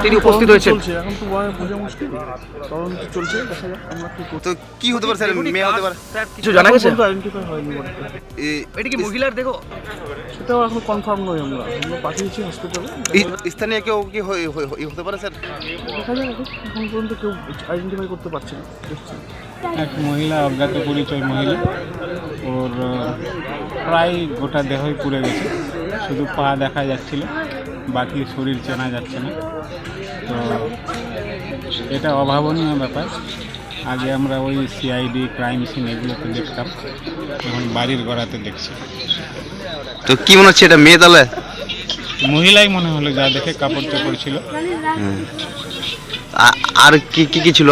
তিনি উপস্থিত হয়েছেন। এখন তো বোঝা মুশকিল, তদন্ত চলছে, দেখা যাক আমরা কি করতে। তো কি হতে পারে স্যার? মেয়ে হতে পারে, কিছু জানা গেছে? আইডেন্টিফাই হয়নি বলতে। এটা কি মহিলার দেখো? সেটাও এখন কনফার্ম নয়, আমরা পাঠিয়েছি হসপিটালে। স্থানীয় কেউ কি হতে পারে স্যার? দেখা যাক, এখন পর্যন্ত কেউ আইডেন্টিফাই করতে পারছে না, দেখছি। এক মহিলা, অজ্ঞাত পরিচয় মহিলা, ওর প্রায় গোটা দেহই পুড়ে গেছে, শুধু পা দেখা যাচ্ছিল, বাকি শরীর চেনা যাচ্ছে না। তো এটা অভাবনীয় ব্যাপার। আগে আমরা ওই সিআইডি, ক্রাইম সিন এগুলোতে দেখতাম, এখন বাড়ির গড়াতে দেখছি। তো কি মনে হচ্ছে এটা মেয়ে তাহলে? মহিলাই মনে হলো, যা দেখে কাপড় চোপড় ছিল। আর কি কি কি ছিল?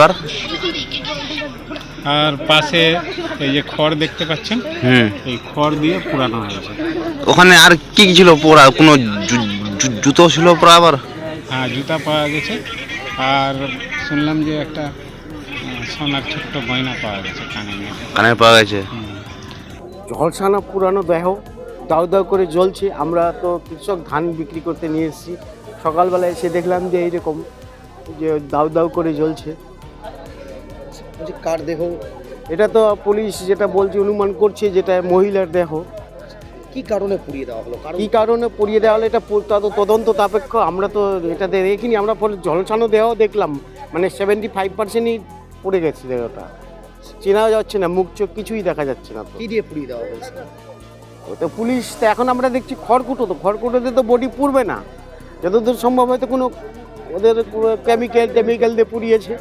আর পাশে এই যে খড় দেখতে পাচ্ছেন, এই খড় দিয়ে পুরানো হয়েছে। ওখানে আর কি কি ছিল পরা? কোনো জুতো ছিল পরা? আবার হ্যাঁ, জুতা পাওয়া গেছে। আর শুনলাম যে একটা সোনার ছোট্ট গয়না পাওয়া গেছে, কানে পাওয়া গেছে। ঝলসানো পুরানো দেহ দাউ দাউ করে জ্বলছে। আমরা তো কৃষক, ধান বিক্রি করতে নিয়ে এসেছি, সকালবেলা এসে দেখলাম যে এইরকম যে দাউ দাউ করে জ্বলছে। কার দেহ? এটা তো পুলিশ যেটা বলছে, অনুমান করছে যেটা মহিলার দেহ। কি কারণে পুড়িয়ে দেওয়া হলো? কী কারণে পুড়িয়ে দেওয়া হলো এটা তদন্ত সাপেক্ষ। আমরা তো এটাতে দেখিনি, আমরা পরে ঝলসানো দেহ দেখলাম, মানে 75%ই পড়ে গেছে দেহটা, চেনা যাচ্ছে না, মুখ চোখ কিছুই দেখা যাচ্ছে না। তো কি দিয়ে পুড়িয়ে দেওয়া হয়েছে? তো পুলিশ তো এখন আমরা দেখছি খড়কুটো, তো খড়কুটোতে তো বডি পুড়বে না, যতদূর সম্ভব হয়তো কোনো ওদের কেমিক্যাল দিয়ে পুড়িয়েছে।